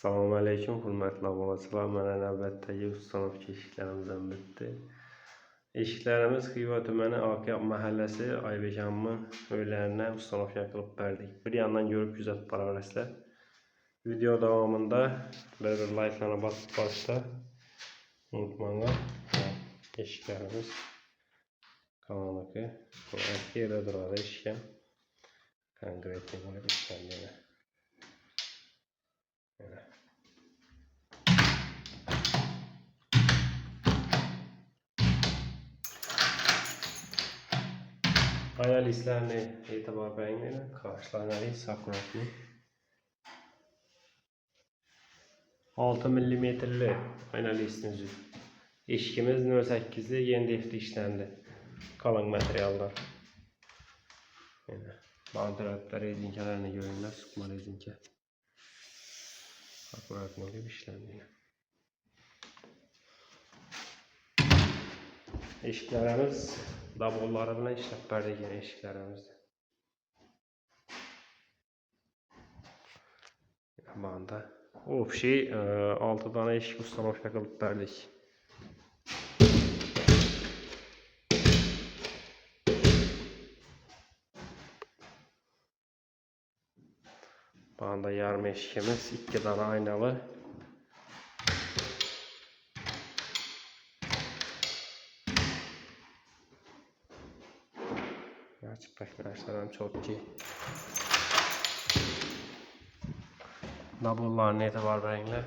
Assalamu alaikum, hürmetli aboneçiler. Mənə növbətdəki ustanof eşiklərimizdən bitdi. Eşiklərimiz Xiva tüməni Akiyab məhəlləsi Aybekanlı öylərinə ustanof yapılıb bərdik. Bir yandan görüb güzət paravrəslər. Video davamında bir like'larına basıp başda unutmayın. Eşiklərimiz kalanlıqı. Bu eski yerdə durardı eşikəm. Konkretli bunu işləndirir. Ayarlistlərini etibar bəyinlə qarşılarını sakratlı 6 mm'li ayarlistimiz eşikimiz 08'li yeni defli işləndi. Kalın materiallar. Bandıratlar rezinkələrini görürlər, sıkma rezinkə. Akuratlı olub işləndi. Eşiklərimiz dabolları bilan işləb bərdik eşiklərimizdə. Banda общий 6 tane eşik ustanof yapılıb bərdik. Banda yarım eşikimiz 2 tane aynalı. Açık arkadaşlarım çok iyi. Nabolların etibar bəyinlə.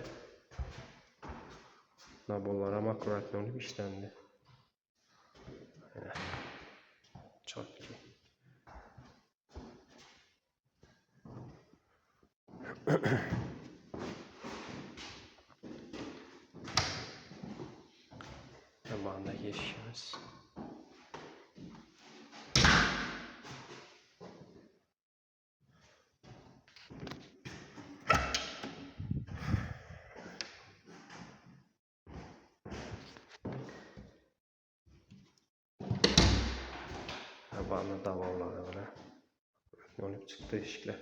Nabollara akuratlı olub işləndi. Çok iyi. Tabağındaki eşiğimiz. Tabağında davalları var. Yolup çıktı eşikler.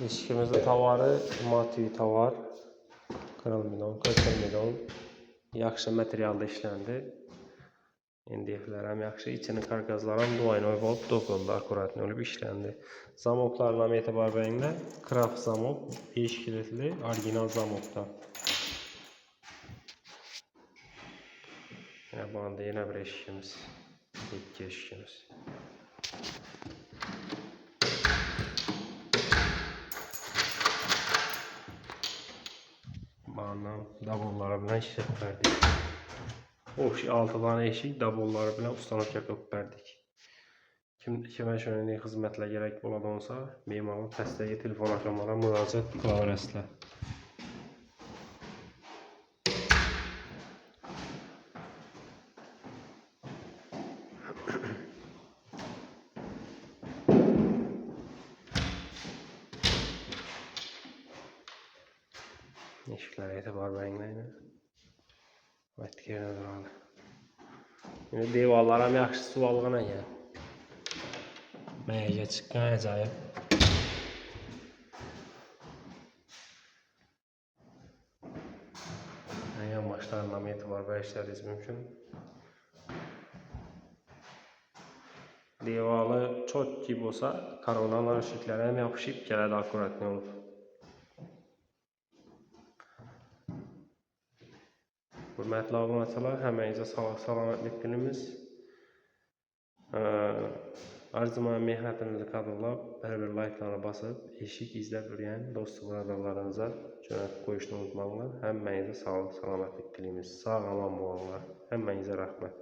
Eşikimizde tavarı mativi tavar. Kırılmidon, kötürmidon. Yaxşı materialda işləndi. NDF-lər həm yaxşı, içinin karkazları həm duaynoy olub dokundu, akuratlı olub işləndi. Zamoklarla etibar bəyinlə Kraft zamok, 5 kilitli, orijinal zamokda. Bu anda yine bir eşikimiz, iki eşikimiz. Bağından dabolları bilen işlep verdik. O 6 tane eşik dabolları bilen ustanof yapıp verdik. Kime şöyle hizmetle gerek olsa mimarlık dəstəyi telefon rəqəmlərə müraciət qıla eşiklərə etibar bəyinlə etki yerine durarlı. Yine devallar hem yaxşı suvalğına gəl. Məyəcə çıxqan əcayib. Yan başlarından etibar və işləriz mümkün. Devalı çok gibi olsa koronalar ışıklara hem yapışıb gələdə akuratlı olub. Hürmetli aboneçiler, həməyinizə sağlıq salamətlік dilimiz. Arzuman mehnətinizi qadırlab, bir like'larına basıb, eşik izləb yürüyən dostu buradarlarınıza cönət qoyuşunu unutmaqlar. Həməyinizə sağlıq salamətlік dilimiz. Sağ aman boğanlar. Həməyinizə rəhmət.